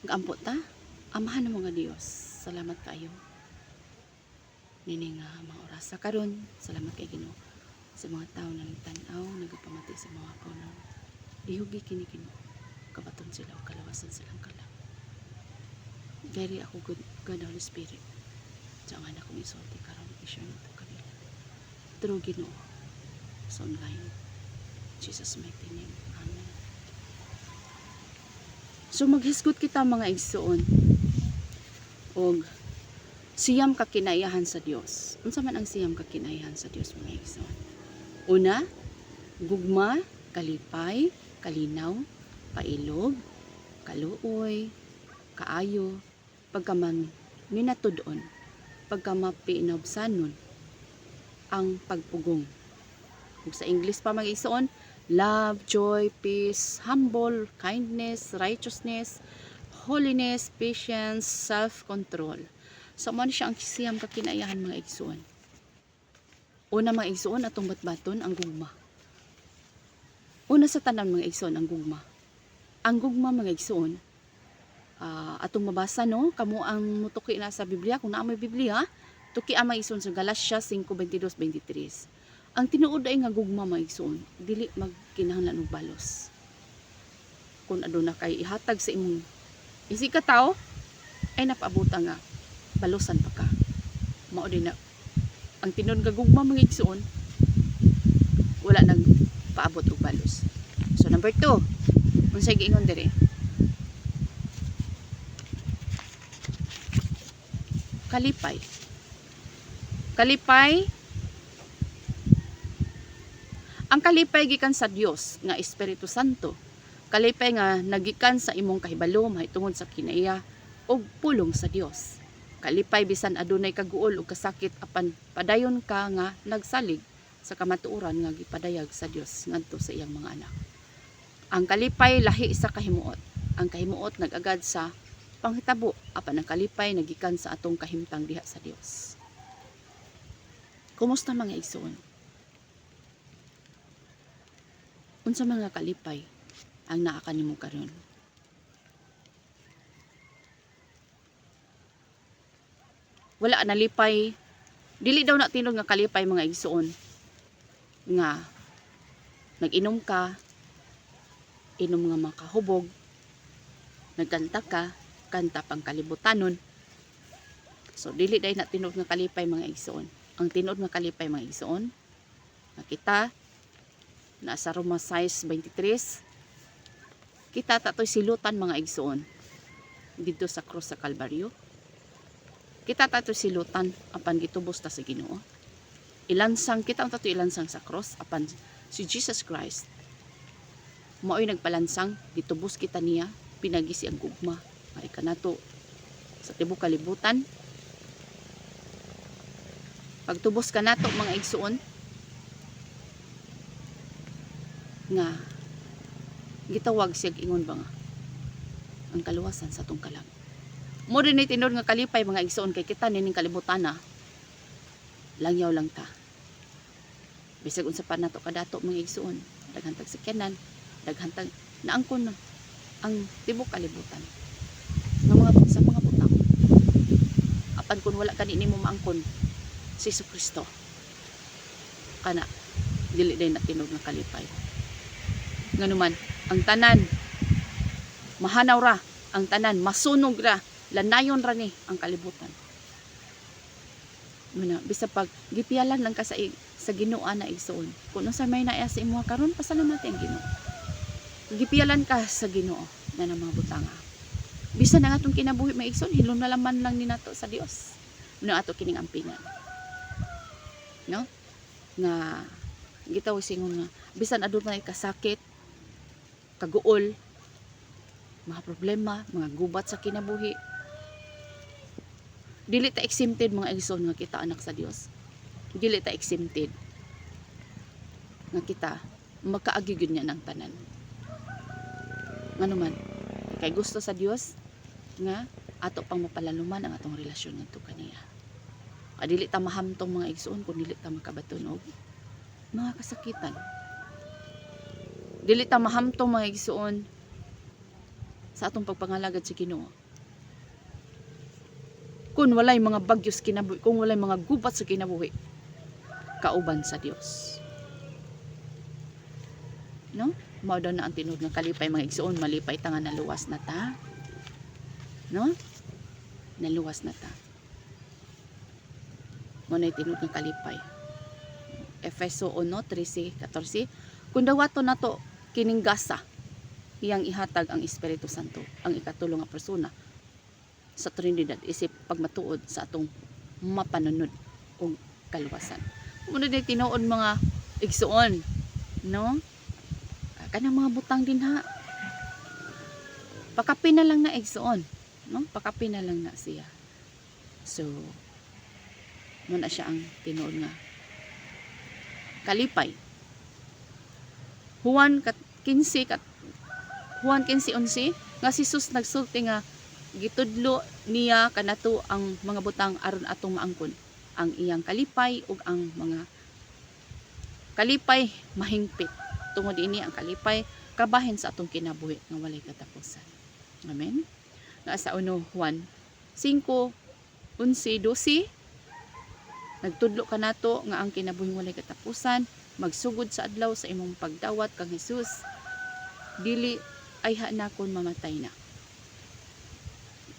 Gaampo ta, amahan ng mga Dios. Salamat kayo. Nini nga mga oras sa karon, salamat kay Ginoo sa mga tao na nagtan-aw, nagapamati sa mga punon. Ihugi kini Ginoo, kabaton sila o kalawasan silang kalang. Gari ako God Holy Spirit. Sa nga na kong isulti karon i-share nito kanila. True Ginoo sa online. Jesus mighty name. Amen. So maghisgot kita mga igsoon og siyam ka kinaiyahan sa Dios. Unsa man ang siyam ka kinaiyahan sa Dios mga igsoon? Una, gugma, kalipay, kalinaw, pailog, kaluoy, kaayo, pagkaman minatudon, pagkamapinobsanon, ang pagpugong. Ug sa English pa mga igsoon, love, joy, peace, humble, kindness, righteousness, holiness, patience, self-control. So, man siya ang siyam ka kinaiyahan mga igsoon. Una mga igsoon, atong batbaton ang gugma. Una sa tanan mga igsoon, ang gugma. Ang gugma mga igsoon, atong mabasa no, kamo ang mutuki na sa Biblia, kung naa may Biblia, tuki ang mga igsoon sa Galatia 5:22-23. Ang tinuod ay nga gugma mga igsoon, dili magkinahanglan og balos. Kung aduna kay ihatag sa imong isi ka tao, ay napaabota nga balosan pa ka. Mao din na ang tinuod nga gugma mga igsoon, wala nang paabot og balos. So number 2, unsay giingon diri? Kalipay. Kalipay, ang kalipay gikan sa Dios nga Espiritu Santo. Kalipay nga nagikan sa imong kahibalo mahitungod sa kinaiya og pulong sa Dios. Kalipay bisan adunay kaguol ug kasakit apan padayon ka nga nagsalig sa kamatuoran nga gipadayag sa Dios ngadto sa iyang mga anak. Ang kalipay lahi sa kahimuot. Ang kahimuot nag-agad sa panghitabo apan ang kalipay nagikan sa atong kahimtang diha sa Dios. Kumusta mga igsoon? Unsa mga kalipay ang naa kanimo karon? Wala nalipay, dili daw na tinud nga kalipay mga igsoon nga nag-inom ka, inom nga makahubog, nagkanta ka, kanta pang kalibutanon. So dili day na tinud nga kalipay mga igsoon. Ang tinud nga kalipay mga igsoon, nakita nasa Roma 6:23, kita tatoy silutan mga igsoon dito sa krus sa Kalbaryo. Kita tatoy silutan apan gitubos ta sa Ginoo. Ilansang kita ang tatoy ilansang sa krus apan si Jesus Christ mao'y nagpalansang, gitubos kita niya, pinagisi ang gugma. Mari kanato sa tibuok kalibutan. Pagtubos kanato mga igsoon nga gitawag siya ingon ba nga ang kaluwasan sa atong kalag. Mo din ni tinud nga kalipay mga igsoon kay kita nining kalibutan na langyaw lang ta. Bisag unsa pa nato kadato mga igsoon, daghantag sakyanan, daghantag naangkon na ang tibuok kalibutan. Nga mga sa mga butang. Apan kun wala kani nimo maangkon si Jesucristo, kana dili day na tinud nga kalipay. Nganuman ang tanan mahanaw ra, ang tanan masunog ra, lanayon ra ni ang kalibutan. Muna bisa pag gipialan lang ka sa Ginoo na igsoon. Kung unsa may naaya sa imong karon, pasalamatan ang Ginoo. Gipialan ka sa Ginoo na ng mga butanga. Bisa na nga itong kinabuhi may igsoon, hilom na laman lang ni nato sa Dios. Muna ato kining ampingan. No? Nga gitaw singon nga bisan adunay kasakit, kaguol, mga problema, mga gubat sa kinabuhi, dili ta exempted mga igsoon nga kita anak sa Dios. Dili ta exempted nga kita makaagi gyud niya ng tanan. Nganuman kay gusto sa Dios nga ato pang mapalaluman ang atong relasyon ngadto kaniya. Dili ta mahamtong mga igsoon kung dili ta makabaton og mga kasakitan. Dili ta mahamtong mga igsoon sa atong pagpangalagad sa Ginoo. Kung walay mga bagyos kinabuhi, kung walay mga gubat sa kinabuhi, kauban sa Dios. No? Mao daw na ang tinud nga kalipay mga igsoon, malipay ta nga naluwas na ta. No? Naluwas na ta. Mo na tinud nga kalipay. Efeso 1:13-14. Kung dawato nato kining gasa, iyang ihatag ang Espiritu Santo, ang ikatulo nga persona sa Trinidad isip pagmatuod sa atong mapanunod o kaluwasan. Muna din tinuod mga igsuon, no? Kanang mga butang din ha. Pakapin na lang na igsuon, no? Pakapin na lang na siya. So, muna siya ang tinuod nga kalipay. Juan 15:11 nga si Jesus nagsulti nga gitudlo niya kanato ang mga butang aron atong maangkon ang iyang kalipay ug ang mga kalipay mahingpit. Tungod ini ang kalipay kabahin sa atong kinabuhi nga walay katapusan. Amen. Nga sa Juan 5:11-12 nagtudlo kanato nga ang kinabuhing walay katapusan magsugod sa adlaw sa imong pagdawat kang Hesus dili ay hanakon mamatay na.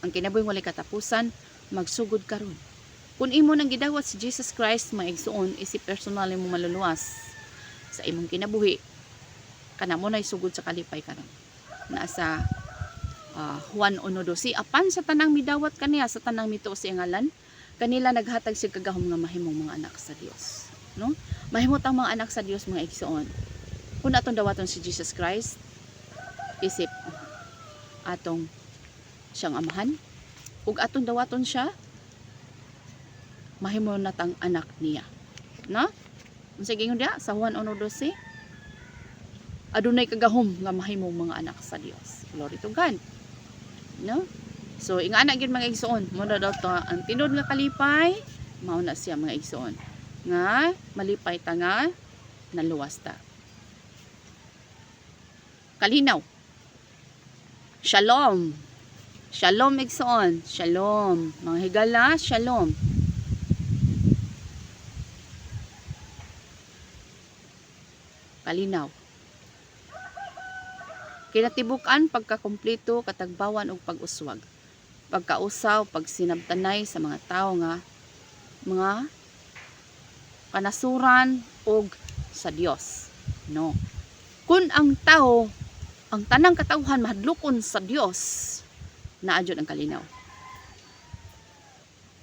Ang kinabuhing walay katapusan magsugod karon. Kung imo nang gidawat si Jesus Christ maigsuon isip personal mo maluluwas sa imong kinabuhi kanamo nay sugod sa kalipay karon. Nasa Juan 1:12 apan sa tanang midawat kaniya sa tanang mituo sa ngalan kanila naghatag sig kagahom nga mahimong mga anak sa Dios, no? Mahimot ang mga anak sa Dios mga igsuon. Kung atong dawaton si Jesus Christ isip atong siyang amahan ug atong dawaton siya mahimo natang anak niya, no? Unsa gingon dia sa Juan 1:12 adunay kagahom nga mahimong mga anak sa Dios. Glory to God, no? So ingana gyud mga igsoon mo na daw to ang tinud nga kalipay mao na siya mga igsoon nga malipay ta nga naluwas ta. Kalinaw. Shalom. Shalom igsoon. Shalom. Mga higala, shalom. Kalinaw. Kinatibuk-an pagkakumpleto, katagbawan ug pag-uswag. Pagkausaw, pagsinabtanay sa mga tao nga mga kanasuran ug sa Dios. No. Kung ang tao, ang tanang katawhan mahadlokon sa Dios, naadyon ang kalinaw.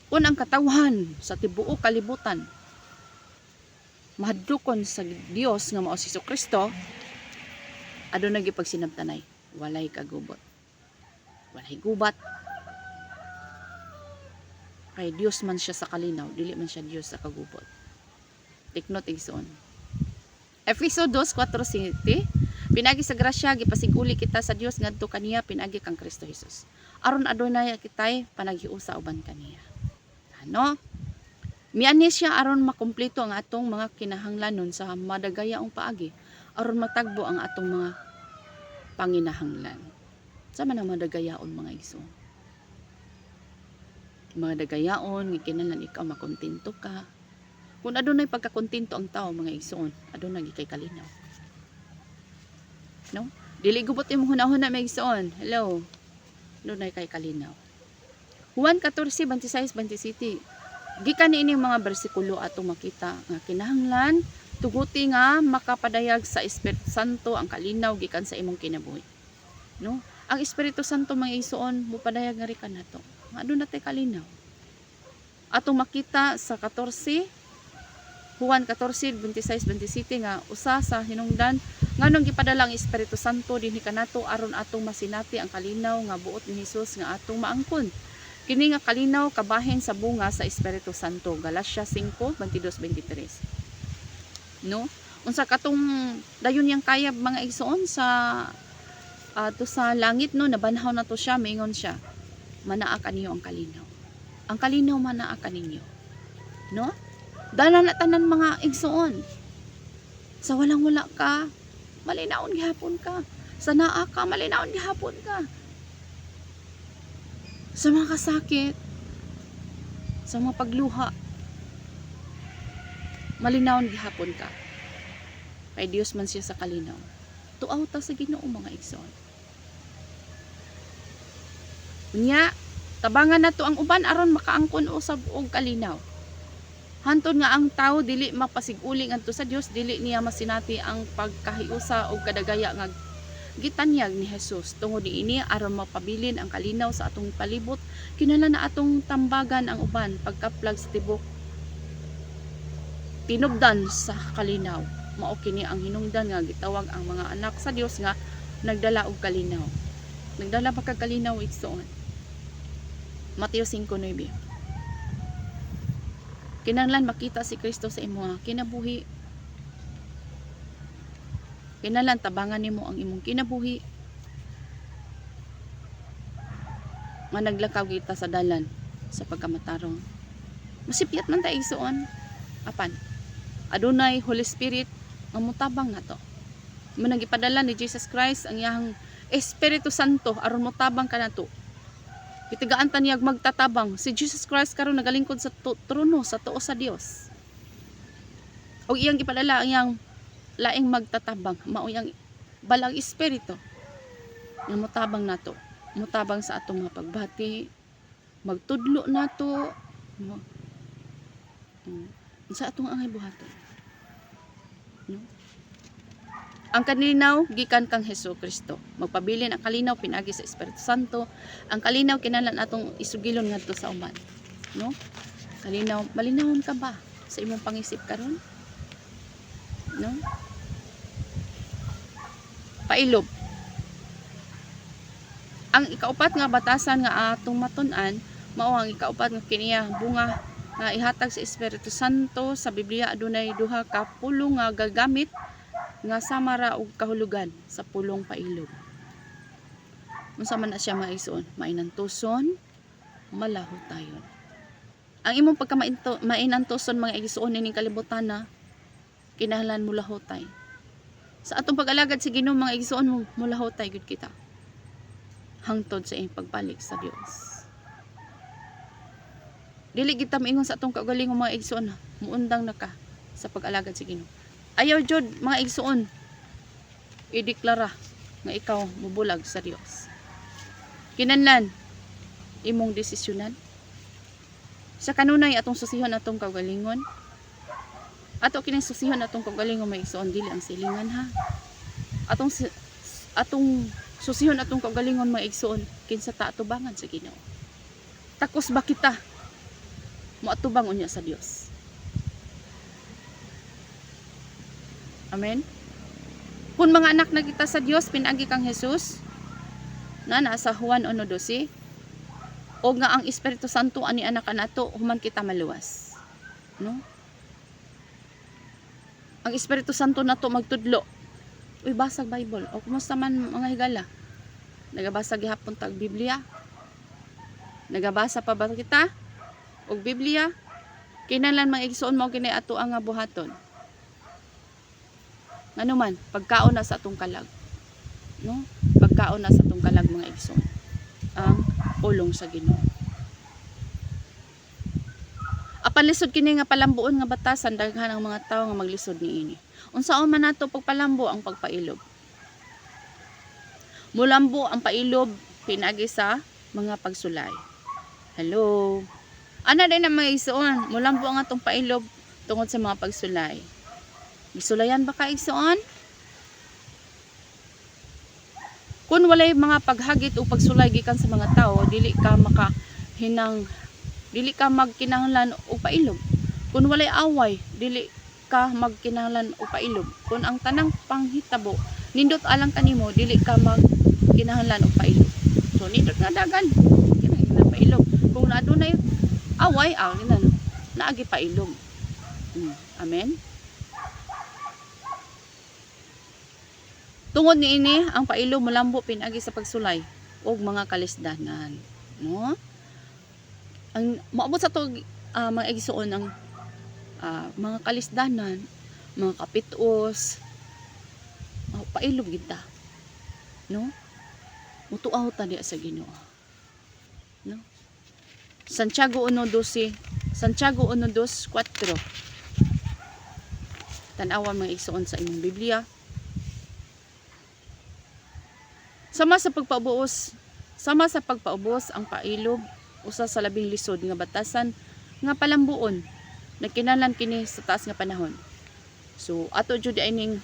Kung ang katawhan sa tibuok kalibutan mahadlokon sa Dios nga mao si Kristo, aduna gyud pagsinabtanay, walay kagubot. Walay gubat. Kay Dios man siya sa kalinaw, dili man siya Dios sa kagubot. Tiknot igsoon. Efeso 2:4-7 pinagi sa grasya gipasiguli kita sa Dios ngadto kaniya pinagi kang Kristo Jesus. Aron adunay kitay panaghiusa uban kaniya. Ano? Miani siya aron makumpleto ang atong mga kinahanglanon sa madagayaong paagi aron matagbo ang atong mga panginahanglan. Sa man ang madagayaon mga igsoon? Mga dagayaon nga kinahanglan ikaw makontento ka. Kung adunay pagkakontento ang tao mga igsoon, adunay gikay kalinaw. No? Dili gubot imong hunahuna mga igsoon. Hello. Adunay kay kalinaw. Juan 14:26-27. Gikan niining mga bersikulo atong makita nga kinahanglan tuguti nga makapadayag sa Espiritu Santo ang kalinaw gikan sa imong kinabuhi. No? Ang Espiritu Santo mga igsoon mopadayag nga ri kanato. Aduna tay kalinaw. Atong makita sa Juan 14:26-27 nga usa sa hinungdan nganong gipadala ang Espiritu Santo dinhi kanato aron atong masinati ang kalinaw nga buot ni Hesus nga atong maangkon. Kini nga kalinaw kabahin sa bunga sa Espiritu Santo. Galatia 5:22-23. No? Unsa katong dayon yang kayab mga igsoon sa to sa langit no nabanhaw na to siya mingon siya. Manaa kaniyo ang kalinaw. Ang kalinaw manaa kaninyo. No? Dala na tanan mga igsoon. Sa walang wala ka, malinawon gihapon ka. Sa naa ka, malinawon gihapon ka. sa mga kasakit, sa mga pagluha, malinawon gihapon ka. Kay Dios man siya sa kalinaw. Tuaw ta sa Ginoo mga igsoon. Unya, tabangan nato ang uban aron makaangkon usab og kalinaw. Hantod nga ang tao dili mapasig-uli ngadto sa Dios, dili niya masinati ang pagkahiusa og kadagaya nga gitanyag ni Jesus. Tungod niini aron mapabilin ang kalinaw sa atong palibot, kinahanglan na atong tambagan ang uban pagkaplag sa tibok tinubdan sa kalinaw. Mao kini ang hinungdan nga gitawag ang mga anak sa Dios nga nagdala og kalinaw. Nagdala pa kag kalinaw igsoon. Mateo 5:9. Kinahanglan makita si Kristo sa imong kinabuhi. Kinahanglan tabangan nimo ang imong kinabuhi. Nga naglakaw kita sa dalan sa pagkamatarong. Masipyat man ta igsoon. Apan adunay Holy Spirit nga mutabang nato. Manang gipadala ni Jesus Christ ang iyang Espiritu Santo aron mutabang kanato. Itigaan ta niyag magtatabang. Si Jesus Christ karon nagalingkod sa trono sa tuo sa Dios. Og iyang gipadala ang iyang laing magtatabang, mao iyang balang espiritu. Nga mutabang nato. Mutabang sa atong mga pagbati, magtudlo nato, no? Sa atong angay buhaton. No? Ang kalinaw gikan kang Hesus Kristo. Magpabilin ang kalinaw pinagi sa Espiritu Santo. Ang kalinaw kinahanglan atong isugilon ngadto sa uban. No? Kalinaw, malinawon ka ba sa imong pangisip karon? No? Pailob. Ang ikaupat nga batasan nga atong matun-an mao ang ikaupat nga kiniya bunga nga ihatag sa Espiritu Santo sa Biblia. Adunay duha ka pulong nga gagamit nga samara og kahulugan sa pulong pailob. Unsa man na siya mga igsoon? Mainantuson, malahotayon. Ang imong mainantuson mga igsoon ining kalibutan na kinahanglan mo lahotay. Sa atong pag-alagad sa Ginoo mga igsoon mo mulahotay gud kita. Hangtod sa iyang pagbalik sa Dios. Dili kita moingon sa atong kaugalingong mga igsoon, muundang na ka sa pag-alagad sa Ginoo. Ayaw jud mga igsoon ideklara nga ikaw mubulag sa Dios. Kinahanglan imong desisyonan. Sa kanunay atong susihon atong kaugalingon. Ato kining susihon atong kaugalingon mga igsoon dili ang silingan ha. Atong susihon atong kaugalingon mga igsoon kinsa ta atubangan sa Ginoo. Takos ba kita moatubang unya sa Dios? Amen. Kung mga anak na kita sa Dios, pinagi kang Jesus, na nasa Juan 1:12, o nga ang Espiritu Santo ani anak kanato, human kita maluwas. No? Ang Espiritu Santo nato magtudlo. Uy, basag Bible. O kumusta man mga higala? Nagabasa gihapon tag Biblia? Nagabasa pa ba kita? Og Biblia? Kinahanglan mga igsoon mo kini ato ang buhaton. Ano man, pagkaon na sa atong kalag. No? Pagkaon na sa atong kalag mga igsoon. Ang pulong sa Ginoo. Apan lisod kini nga palambuon nga batasan daghan ang mga tawo nga maglisod niini. Unsaon man nato pagpalambo ang pagpailob? Mulambo ang pailob pinagi sa mga pagsulay. Hello. Ana din ang mga igsoon, mulambo ang atong pailob tungod sa mga pagsulay. Gisulayan ba ka igsoon? Kung walay mga paghagit o pagsulay gikan sa mga tao, dili ka magkinahanglan og pailog. Kung walay away, dili ka magkinahanglan og pailog. Kung ang tanang panghitabo nindot alang kanimo, dili ka magkinahanglan og pailog. So nindot nga dagan, kinahanglan pailog. Kung adunay away, naagi pailog. Amen. Tungod niini ang pailog mulambo pinagi sa pagsulay og mga kalisdanan, no? Ang maabot sa to mga igsoon ang mga kalisdanan, mga kapitos, pailog kita, no? Mutuaw ta diya sa Ginoo. no? Santiago 1:12, Santiago 1:4. Tan-awa mga igsoon sa imong Biblia. Sama sa pagpaubos ang pailob usa sa labing lisod nga batasan nga palambuon nagkinahanglan kini sa taas nga panahon. So ato jud ining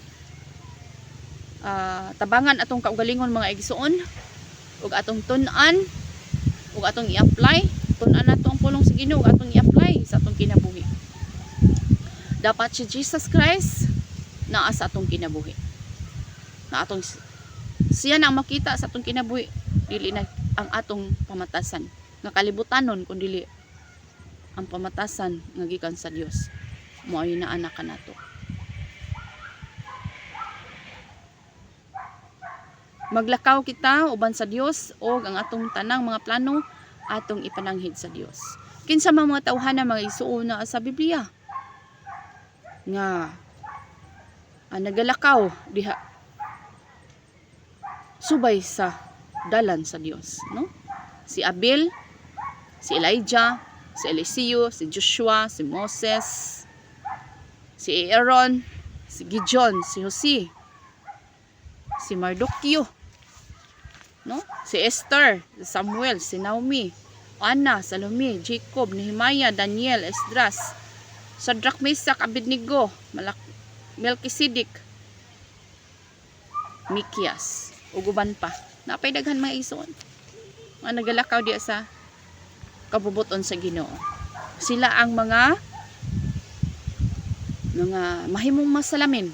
tabangan atong kaugalingon mga igsoon ug atong tun-an ug atong i-apply, tun-an nato ang pulong sa Ginoo ug atong i-apply sa atong kinabuhi. Dapat si Jesus Christ naa sa atong kinabuhi. Na atong siya na ang makita sa atong kinabuhi, dili na ang atong pamatasan nga kalibutanon kun dili ang pamatasan nga gikan sa Dios. Mao ay naa kanato. Maglakaw kita uban sa Dios og ang atong tanang mga plano atong ipananghid sa Dios. Kinsa mga tawhana mga igsuon na sa Biblia nga nagalakaw diha subay sa dalan sa Dios, no? Si Abel, si Elijah, si Eliseo, si Joshua, si Moses, si Aaron, si Gideon, si Jose, si Mardukyo, no? Si Esther, si Samuel, si Naomi, Ana, Salome, Jacob, Nehemiah, Daniel, Esdras, Shadrach, Meshach, Abednego, Melchizedek, Mikias, ug uban pa. Napay daghan mga igsoon nga nagalakaw diya sa kabubuton sa Ginoo. Sila ang mga mahimong masalamin.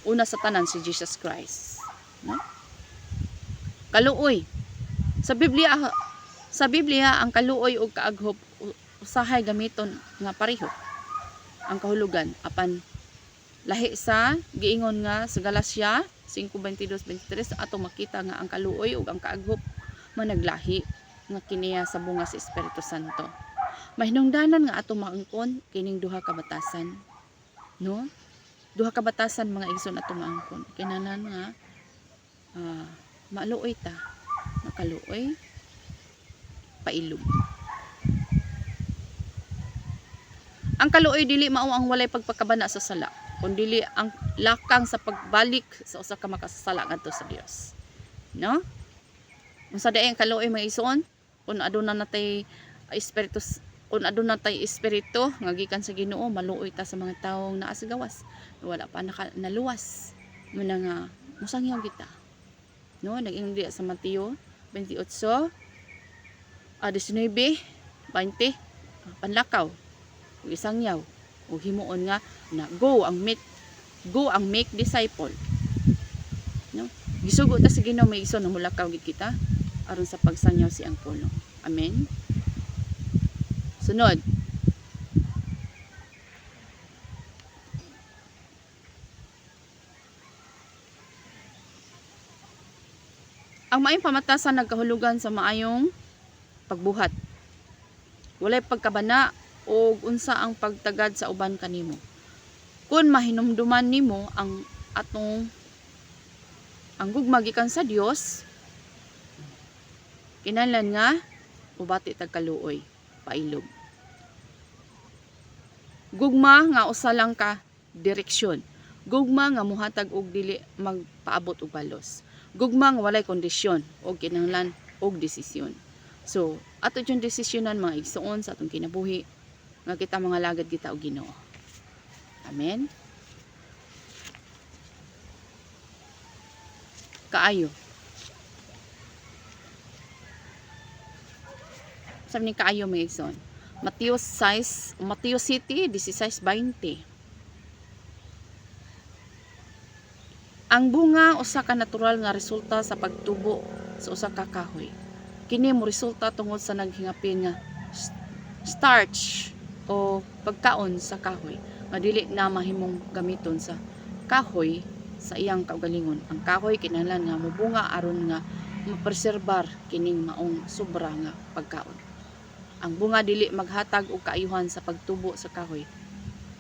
Una sa tanan si Jesus Christ, no? Kaluoy. Sa Biblia ang kaluoy ug kaaghop usahay gamiton nga pareho ang kahulugan apan lahi sa giingon nga sa Galacia 5:22-23 ato makita nga ang kaluoy ug ang kaaghop managlahi nga kiniya sa bunga sa Espiritu Santo. Mahinungdanan nga ato maangkon kining duha ka batasan, no? Duha ka batasan mga igsoon ato maangkon. Kinahanglan nga maaluoy ta, makaluoy pailog. Ang kaluoy dili mao ang walay pagpakabana sa sala, kundi ang lakang sa pagbalik sa usa ka makasasala ngadto sa Dios. No? Unsa daay ang kaluoy mga igsoon? Kung aduna natay espiritu, kung aduna natay espiritu nga gikan sa Ginoo, maluoy ta sa mga tawong naa sa gawas. Wala pa naluwas. Muna nga musangyaw kita. No, nag-ingon sa Mateo 28, 19, 20, panlakaw. Ug isangyaw ug himuon nga na go ang make disciple, no? Gisugo ta sa Ginoo may igsoon na mulakaw gid kita aron sa pagsangyaw si ang puno. Amen. Sunod, ang maayong pamatasan nagkahulugan sa maayong pagbuhat. Walay pagkabana o unsa ang pagtagad sa uban kanimo. Kung mahinumduman nimo ang gugma gikan sa Dios, kinahanglan nga ubati tag kaluoy, pailog. Gugma nga usa lang ka direksyon. Gugma nga muhatag og dili magpaabot og balos. Gugma nga walay kondisyon og kinahanglan og desisyon. So, ato yung desisyonan mga igsoon sa atong kinabuhi nga kita mga lagad kita og Ginoo. Amen. Kaayo. Sabi ni kaayo mga igsoon. Mateo City 16:20. Ang bunga usa ka natural nga resulta sa pagtubo sa usa ka kahoy. Kini mo resulta tungod sa naghingapin nga starch o pagkaon sa kahoy nga dili na mahimong gamiton sa kahoy sa iyang kaugalingon. Ang kahoy kinahanglan nga mobunga aron nga mapreserbar kining maong sobra nga pagkaon. Ang bunga dili maghatag og kaayuhan sa pagtubo sa kahoy.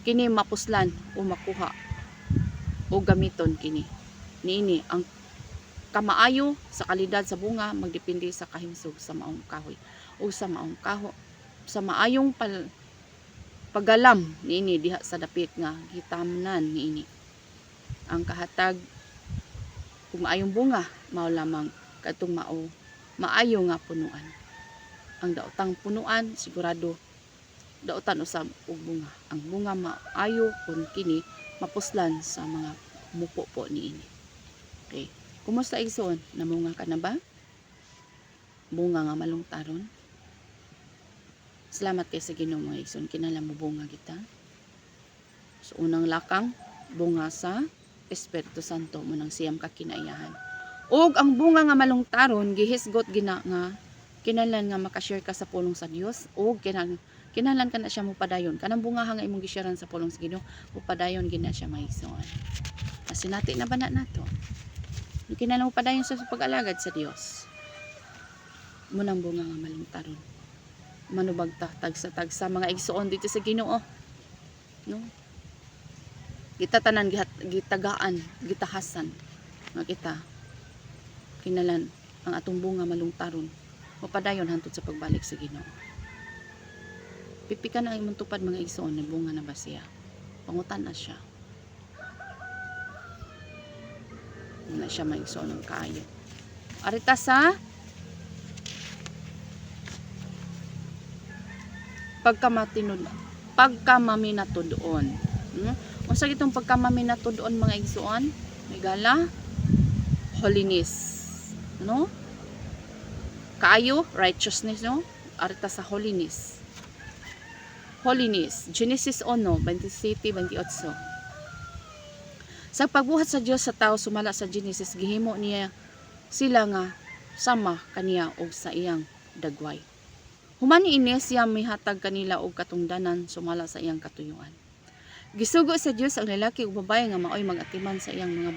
Kini mapuslan o makuha o gamiton kini. Niini ang kamaayo sa kalidad sa bunga magdepende sa kahimsog sa maong kahoy. o sa maong kaho sa maayong pagalam niini diha sa dapit nga gitamnan niini. Ang kahatag kung maayong bunga mao lamang kadtong maayo nga punuan. Ang daotang punuan sigurado daotan usab og bunga. Ang bunga maayo kun kini mapuslan sa mga mupo po niini. Okay. Kumusta igsoon? Namunga ka na ba? Bunga nga malungtaron. Salamat kay sa Ginoo mga igsoon, kinala mo bunga kita. So unang lakang bunga sa Espiritu Santo mo nang siyam ka kinaiyahan. Og ang bunga nga malungtaron gihisgot gina nga kinahanglan nga makashare ka sa pulong sa Dios og kinahanglan ka na siya mopadayon. Kanang bunga nga imong gisharean sa pulong sa Ginoo, mopadayon gina siya mga igsoon. Sinati na ba na nato? Kinahanglan mopadayon sa pag-alagad sa Dios. Munang bunga nga malungtaron. Manubag tagsa mga igsoon dito sa Ginoo. No? Kita tanan gitagaan, gitahasan nga kita kinalan ang atong bunga malungtaron mapadayon hantod sa pagbalik sa Ginoo. Pipika na imong tupad mga igsoon na bunga na ba siya? Pangutan na siya. Na siya mga igsoon ng kaayo. Arita sa pagkamaminatudon. Unsa gitong pagkamaminatudon mga igsoon? Migala holiness. No? Kaayo righteousness, no? Arita sa holiness. Holiness. Genesis 1:27-28. Sa pagbuhat sa Dios sa tao sumala sa Genesis gihimo niya sila nga sama kaniya og sa iyang dagway. Human niini siya mihatag kanila og katungdanan sumala sa iyang katuyuan. Gisugo sa Dios ang lalaki ug babaye nga maoy mag-atiman sa iyang mga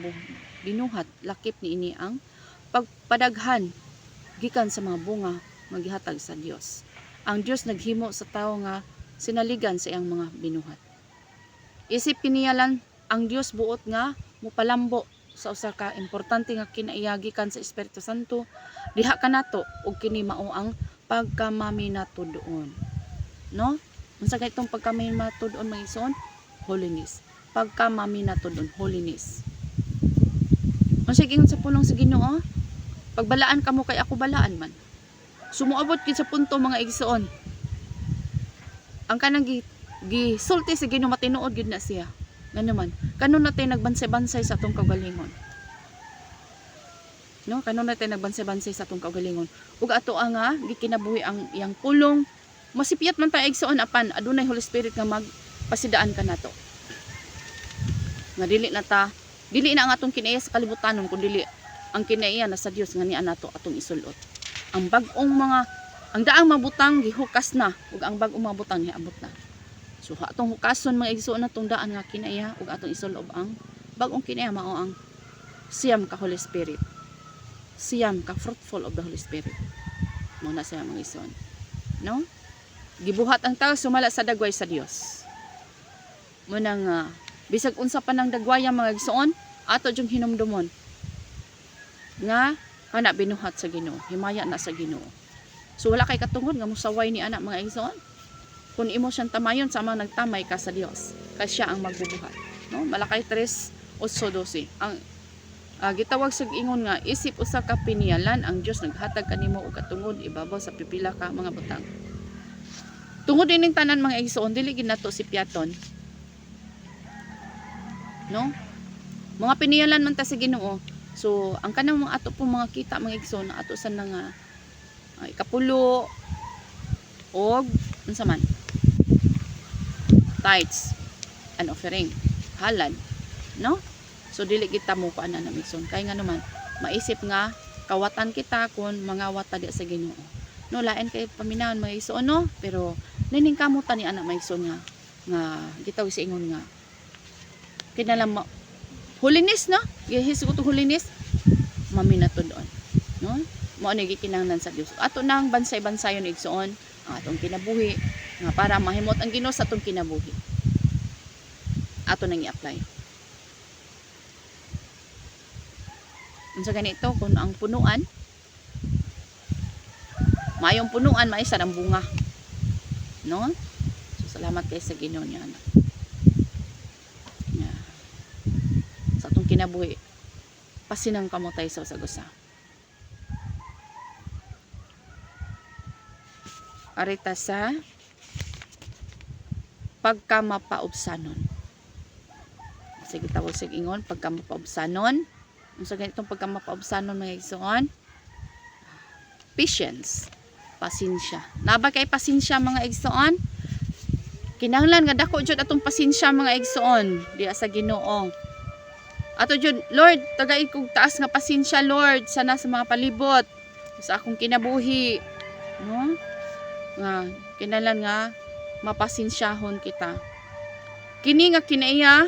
binuhat. Lakip niini ang pagpadaghan gikan sa mga bunga nga gihatag sa Dios. Ang Dios naghimo sa tao nga sinaligan sa iyang mga binuhat. Isip kiniyalan ang Dios buot nga mopalambo sa usa ka importante nga kinaiya gikan sa Espiritu Santo diha kanato ug kini mao ang pagkamaminatudon. No? Unsa kay itong pagkamaminatudon mga igsoon? Holiness. Pagkamaminatudon, holiness. Unsa gingon sa pulong sa Ginoo? Pagbalaan kamo kay ako balaan man. Sumuabot gid sa punto mga igsoon. Ang kanang gisulti sa Ginoo matinuod gid na siya. Ngano man, kanon natay nagbansay-bansay sa atong kaugalingon. No, kanon natay nagbansay-bansay sa atong kaugalingon. Ug ato nga gikinabuhi ang iyang pulong. Masipiyat man ta igsoon apan adunay Holy Spirit nga magpasidaan kanato. Nga dili na ang atong kinaiya sa kalibutanon kundi ang kinaiya na sa Dios nga niya nato atong isulot. Ang daang mabutang gihukas na ug ang bag-ong mabutang hiabot na. So atong hukason mga igsoon natong daan nga kinaiya ug atong isulob ang bag-ong kinaiya mao ang siyam ka Holy Spirit. Siyam ka fruitful of the Holy Spirit. Mao na siya mga igsoon. No? Gibuhat ang tao sumala sa dagway sa Dios. Munang bisag unsa pa nang dagwaya mga igsoon, ato jung hinumdumon nga kana binuhat sa Ginoo, himaya na sa Ginoo. So wala kay katungod nga musaway ni anak mga igsoon. Kung imo siyang tamayon sama nagtamay ka sa Dios, kay siya ang magbubuhat. No? Malakay 3:8-12. Ang gitawag sa ingon nga isip usa ka pinialan ang Dios naghatag kanimo og katungod ibabaw sa pipila ka mga butang. Tungod ining tanan mga igsoon dili gid nato si piaton. No? Mga pinialan man ta sa Ginoo. So ang kanang mga ato pong mga kita mga igsoon ato sa nga ikapulo og unsa man tithes and offering halal, no? So dili kita mo kuan na igsoon kay nga naman maisip nga kawatan kita kun mangawat ta sa Ginoo. No, lain kay paminawon mga igsoon no, pero nining kamutan ni anak mga igsoon nga gitaw sa ingon nga kinahanglan holiness, no? Gihisgot og holiness maminatudon, no? Mao ni gikinahanglan sa Dios. Ato nang bansay-bansayon igsoon ang atong kinabuhi nga para mahimot ang Ginoo sa atong kinabuhi. Ato nang i-apply. Unsa ganito kung ang punuan Maayong punuan, maay sa bunga. No? So, salamat kay sa Ginoo niya. Yeah. Sa atong kinabuhi, pasinang kamutay sa usa-usa. Arita sa pagkamapaubsanon. Sige tawag sig ingon pagkamapaubsanon. Unsa ganitong pagkamapaubsanon mga igsoon? Patience, pasensya. Naba kay pasensya mga igsoon? Kinahanglan nga dako jud atong pasensya mga igsoon diya sa Ginoo. Ato jud, Lord, tagay kog taas nga pasensya Lord sana sa mga palibot sa akong kinabuhi. No? Nga kinahanglan nga mapasensyahon kita. Kini nga kinaiya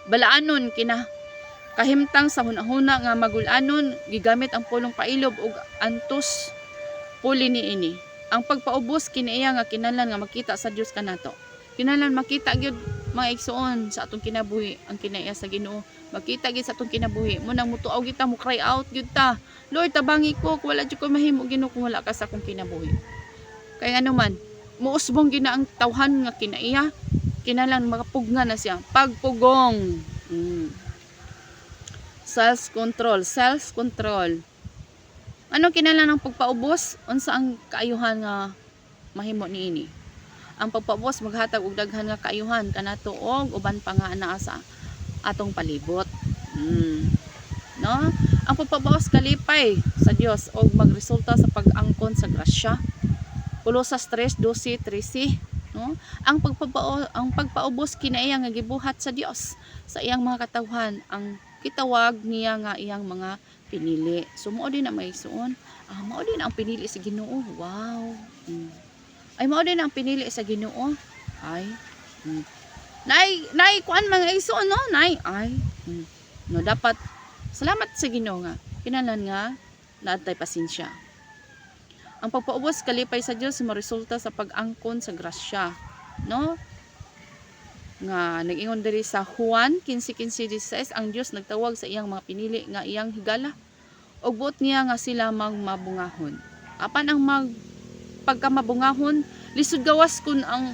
balaanon kina kahimtang sa hunahuna nga magulanon gigamit ang pulong pailob ug antos puli niini. Ang pagpaubos kinaiya nga kinahanglan nga makita sa Dios kanato. Kinahanglan makita gyud mga igsoon sa atong kinabuhi ang kinaiya sa Ginoo. Makita gyud sa atong kinabuhi. Mo nang mutuaw gyud ta, mo cry out gyud ta. Lord, tabangi ko kung wala jud ko mahimo Ginoo kung wala ka sa akong kinabuhi. Kaya ano man, muusbong gina ang tawhan nga kinaiya, kinahanglan makapugna na siya. Pagpugong. Self-control. Ano kinahanglan ang pagpaubos? Unsa ang kaayuhan nga mahimo niini? Ang pagpaubos maghatag og daghan nga kaayuhan kanato og uban pa nga naa sa atong palibot. No? Ang pagpaubos kalipay sa Dios og magresulta sa pag-angkon sa grasya. Kolosas 3:12-13, no? Ang pagpaubos kinaiya nga gibuhat sa Dios sa iyang mga katawhan, ang kitawag niya nga iyang mga pinili. So mao din na may suon. Mao din ang pinili sa Ginoo. Wow. Ay mao din ang pinili sa Ginoo. Ay. Nay kuan mga igsoon no, nay. Ay. No dapat salamat sa Ginoo nga kinahanglan nga naatay pasensya. Ang pagpaubos kalipay sa Dios maresulta sa pag-angkon sa grasya, no? Nga nag-ingon diri sa Juan 15:16 ang Dios nagtawag sa iyang mga pinili nga iyang higala ug buot niya nga sila magmabungahon. Apan ang pagkamabungahon lisod gawas kun ang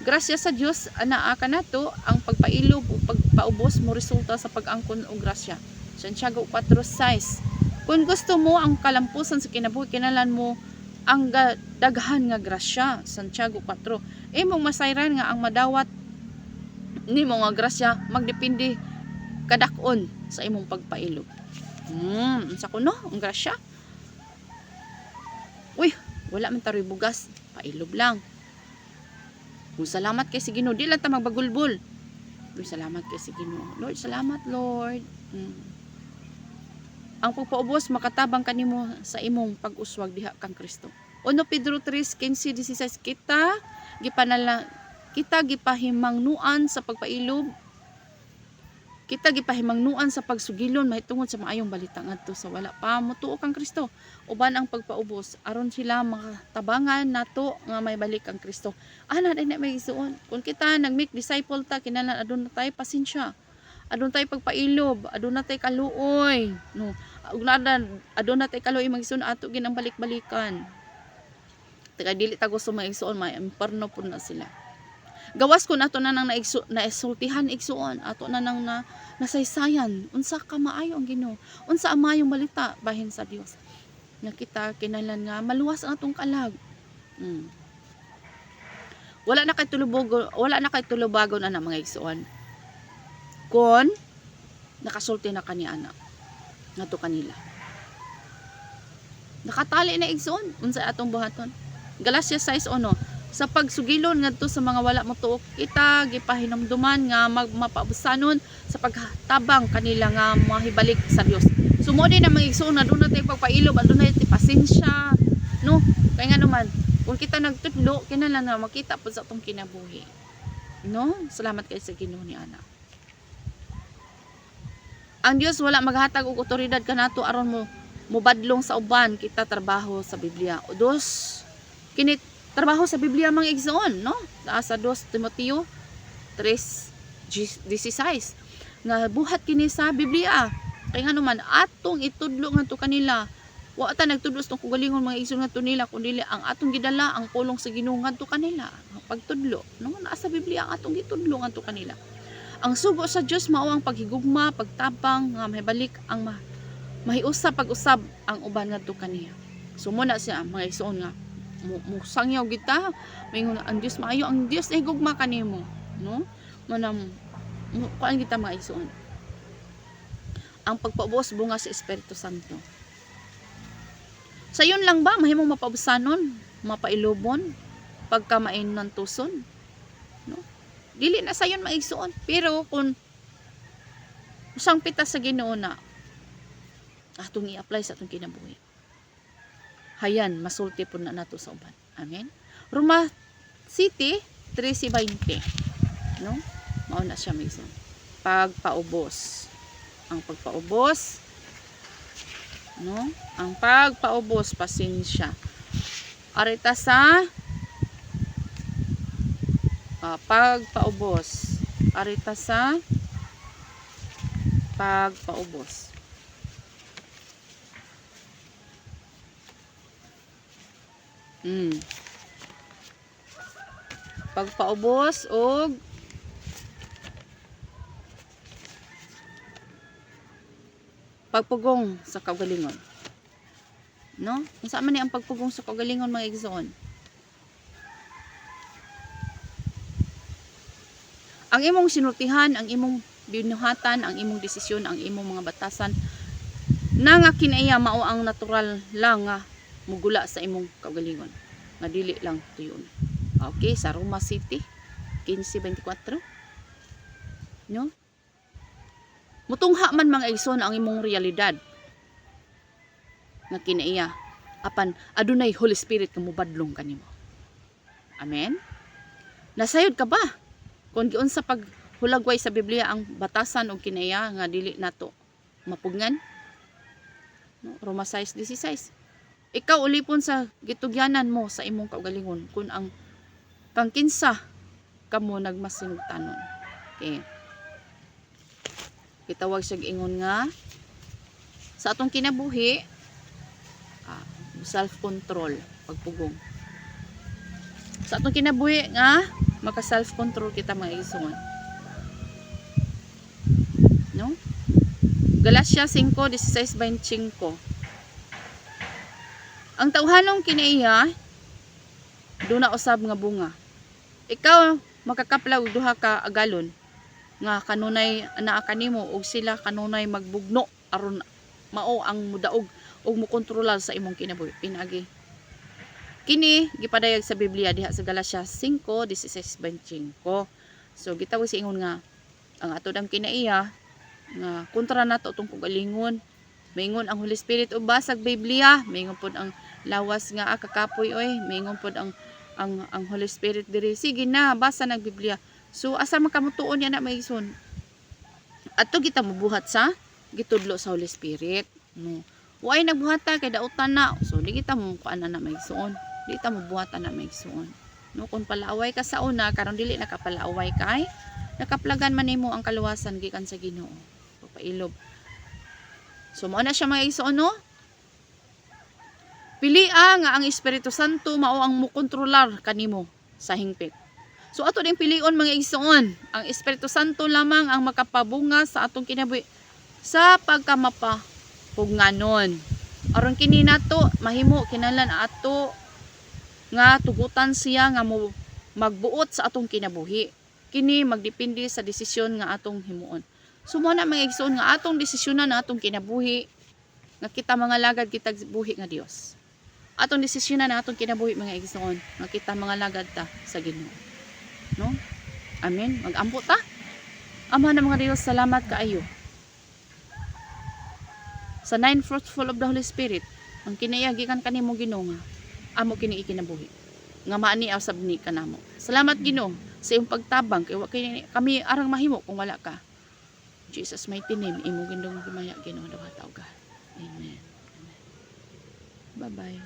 grasya sa Dios anaa kanato ang pagpailob o pagpaubos mo resulta sa pag-angkon og grasya. Santiago 4:6. Kung gusto mo ang kalampusan sa kinabuhi, kinahanglan mo ang daghan nga grasya. Santiago 4. Imong masayran nga ang madawat nimo nga grasya magdepende kadakon sa imong pagpailog. Unsa kuno ang grasya? Uy, wala man taroy bugas, pailob lang. Kung salamat kay si Ginoo, di lang ta magbagulbol. Uy, salamat kay si Ginoo. Lord, salamat Lord. Ang pagpaubos makatabang kanimo sa imong pag-uswag diha kang Kristo. 1 Pedro 3:15-16 kita gipahimangnuan sa pagpailob. Kita gipahimangnuan sa pagsugilon mahitungod sa maayong balita ngadto sa wala pa motuo kang Kristo. Uban ang pagpaubos aron sila makatabangan nato nga may balik ang Kristo. Ana din na may isuon. Kung kita nag-make disciple ta kinahanglan adun na tay pasensya. Adun tay pagpailob, adun na tay kaluoy, no. Adun na tay kaluoy magsun ato gin ang balik-balikan. Taga dili ta gusto maigsuon, may imperno pud na sila. Gawas kun ato na nang naisultihan igsuon, ato na nang nasaysayan, unsa ka maayo ang Ginoo, unsa ang maayong balita bahin sa Dios. Nga kita kinahanglan nga maluwas ang atong kalag. Wala na kay tulubagon ana mga igsuon. Kon nakasulti na kani ana ngadto kanila nakatali na igsoon unsa atong buhaton. Galacia 6:1 sa pagsugilon ngadto sa mga wala motuo kita gipahinumduman nga mapausanon sa pagtabang kanila nga mahibalik sa Dios. Sumo din na mga igsoon aduna tay pagpailob, aduna tay pasensya, no? Kay nga naman kung kita nagtudlo kinahanglan nga makita pud sa atong kinabuhi, no? Salamat kay sa Ginoo ni ana. Ang Dios wala maghatag og otoridad kanato aron mo mubadlong sa uban. Kita trabaho sa Biblia. O dos, kini trabaho sa Biblia mga igsoon, no? Sa 2 Timoteo 3:16 nga buhat kini sa Biblia. Kay nga naman atong itudlo ngadto kanila Wa ta nagtudlos tong kagalingon mga igsoon ngadto nila kundi ang atong gidala ang pulong sa Ginoo ngadto kanila. Pagtudlo, no? Naa sa Biblia ang atong gitudlo ngadto kanila. Ang sugo sa Dios mao ang paghigugma, pagtabang nga mahibalik ang mahiusa pag-usab ang uban ngadto kaniya. So mo na siya mga igsoon nga musangyaw kita, mingon ang Dios maayo, ang Dios ay higugma kanimo, no? Manam kuan kita mga igsoon. Ang pagpaubos bunga sa Espiritu Santo. Sayon lang ba mahimong mapabusanon, mapailubon pagka mainon tuson, no? Dili na sayon maigsuon, pero kung usang pitas sa Ginoo na atong i-apply sa atong kinabuhi, hayan masulti pud na nato sa uban. Amen. Roma City 13:20, no? Mao na siya maigsuon. Pagpaubos. Ang pagpaubos, no? Ang pagpaubos, pasensya. Arita sa pagpaubos. Arita sa pagpaubos. Pagpaubos og pagpugong sa kaugalingon. No? Unsa man ni ang pagpugong sa kaugalingon mga igsoon? Ang imong sinultihan, ang imong binuhatan, ang imong desisyon, ang imong mga batasan na nga kinaiya mao ang natural lang nga mugula sa imong kaugalingon. Nga dili lang tuyon. Okay, sa Roma City 15:24. No? Mutungha man mga igsoon ang imong realidad nga kinaiya apan adunay Holy Spirit nga mobadlong kanimo. Amen. Nasayod ka ba kung giun sa paghulagway sa Biblia ang batasan o kinaiya nga dili nato mapugnan? No? Roma 6:16. Ikaw ulipon sa gitugyanan mo sa imong kaugalingon kung ang pangkinsa kamo nagmasinugtanon. Okay. Gitawag siya ingon nga sa atong kinabuhi self-control, pagpugong. Sa atong kinabuhi nga maka self-control kita mga igsoon. No? Galatia 5:16-25. Ang tawhanong kinaiya do na usab nga bunga. Ikaw makakaplag og duha ka agalon nga kanunay anaa kanimo og sila kanunay magbugno aron mao ang mudaog og mokontrolar sa imong kinabuhi. Pinagi kini gipadayag sa Biblia diha sa Galatia 5:16-25. So gitawag sa ingon nga ang atod ang kinaiya nga kontra nato tong kaugalingon. Maingon ang Holy Spirit og basag Biblia, maingon pod ang lawas nga kakapoy oy, maingon pod ang Holy Spirit diri. Sige na, basa nag Biblia. So asa man kamutuon yan na maigsoon? Adto kita mobuhat sa gitudlo sa Holy Spirit. No. Way nagbuhata kay dautan na. So di kita mo kuan na maigsoon. Di ta mobuhatan na maigsoon. No, kung palaaway ka sa una, karon dili nakapalaaway kay nakaplagan man nimo ang kaluwasan gikan sa Ginoo. Papailob. So mao na siya maigsoon no? Pilia nga ang Espiritu Santo mao ang mokontrolar kanimo sa hingpit. So ato ding pilion mga igsoon, ang Espiritu Santo lamang ang makapabunga sa atong kinabuhi sa pagkamapapugnanon. Aron kini nato mahimo kinahanglan ato nga tugutan siya nga magbuot sa atong kinabuhi. Kini magdepende sa desisyon nga atong himuon. So mo na mga igsoon nga atong desisyonan na atong kinabuhi nga kita mga lagad kita buhi nga Dios. Atong desisyonan na atong kinabuhi mga igsoon nga kita mga lagad ta sa Ginoo. No? Amen. Mag-ampo ta. Ama na mga Dios, salamat kaayo sa 9 fruitful of the Holy Spirit ang kinayagikan kanimo Ginoo nga amo kini ikinabuhi nga maani usab ni kanamo. Salamat Ginoo sa iyong pagtabang kay kami arang mahimo kung wala ka. Jesus mighty name imo gindong gimaya Ginoo daw hataw God. Amen. Bye bye.